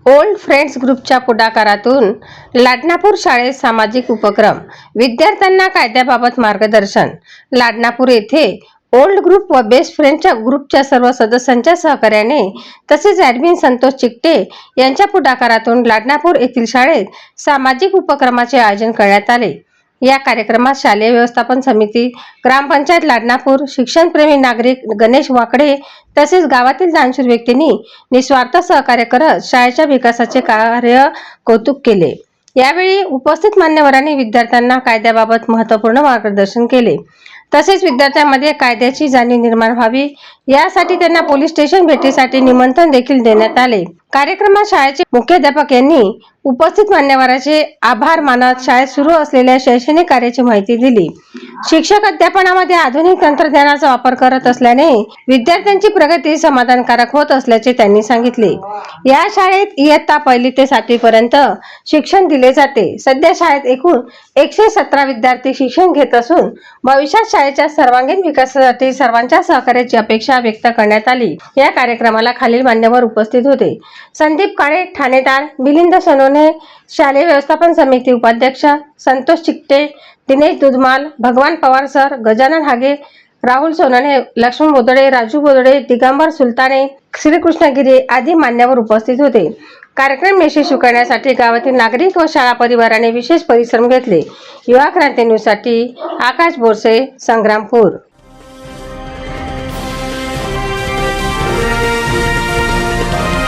Old friends ग्रुपच्या पुढाकारातून लाडनापूर शाळेत सामाजिक उपक्रम, विद्यार्थ्यांना कायद्याबाबत मार्गदर्शन। लाडनापूर येथे ओल्ड ग्रुप व बेस्ट फ्रेंडच्या ग्रुपच्या सर्व सदस्यांच्या सहकार्याने तसेच ॲडमिन संतोष चिकटे यांच्या पुढाकारातून लाडनापूर येथील शाळेत सामाजिक उपक्रमाचे आयोजन करण्यात आले। या कार्यक्रमात शालेय व्यवस्थापन समिती, ग्रामपंचायत लाडनापूर, शिक्षणप्रेमी नागरिक गणेश वाकडे तसेच गावातील दानशूर व्यक्तींनी निस्वार्थ सहकार्य करत शाळेच्या विकासाचे कार्य कौतुक केले। यावेळी उपस्थित मान्यवरांनी विद्यार्थ्यांना कायद्याबाबत महत्त्वपूर्ण मार्गदर्शन केले। तसेच विद्यार्थ्यांमध्ये कायद्याची जाणीव निर्माण व्हावी यासाठी त्यांना पोलीस स्टेशन भेटीसाठी निमंत्रण देखील देण्यात आले। कार्यक्रमात शाळेचे मुख्याध्यापक यांनी उपस्थित मान्यवरांचे आभार मानत शाळेत सुरू असलेल्या शैक्षणिक कार्याची माहिती दिली। शिक्षक अध्यापनामध्ये आधुनिक तंत्रज्ञानाचा वापर करत असल्याने विद्यार्थ्यांची प्रगती समाधानकारक होत असल्याचे त्यांनी सांगितले। या शाळेत इयत्ता 1ली ते 7वी पर्यंत शिक्षण दिले जाते। सध्या शाळेत एकूण 117 विद्यार्थी शिक्षण घेत असून भविष्यात शाळेच्या सर्वांगीण विकासासाठी सर्वांच्या सहकार्याची अपेक्षा व्यक्त करण्यात आली। या कार्यक्रमाला खालील मान्यवर उपस्थित होते: संदीप काळे ठाणेदार, मिलिंद सोनवणे शालेय व्यवस्थापन समिती उपाध्यक्ष, संतोष चिकटे, दिनेश दुधमाल, भगवान पवार सर, गजानन हागे, राहुल सोनवणे, लक्ष्मण बोदडे, राजू बोदडे, दिगंबर सुलताने, श्रीकृष्ण गिरे आदी मान्यवर उपस्थित होते। कार्यक्रम यशस्वी करण्यासाठी गावातील नागरिक व शाळा परिवाराने विशेष परिश्रम घेतले। युवा क्रांती न्यूजसाठी आकाश बोरसे, संग्रामपूर।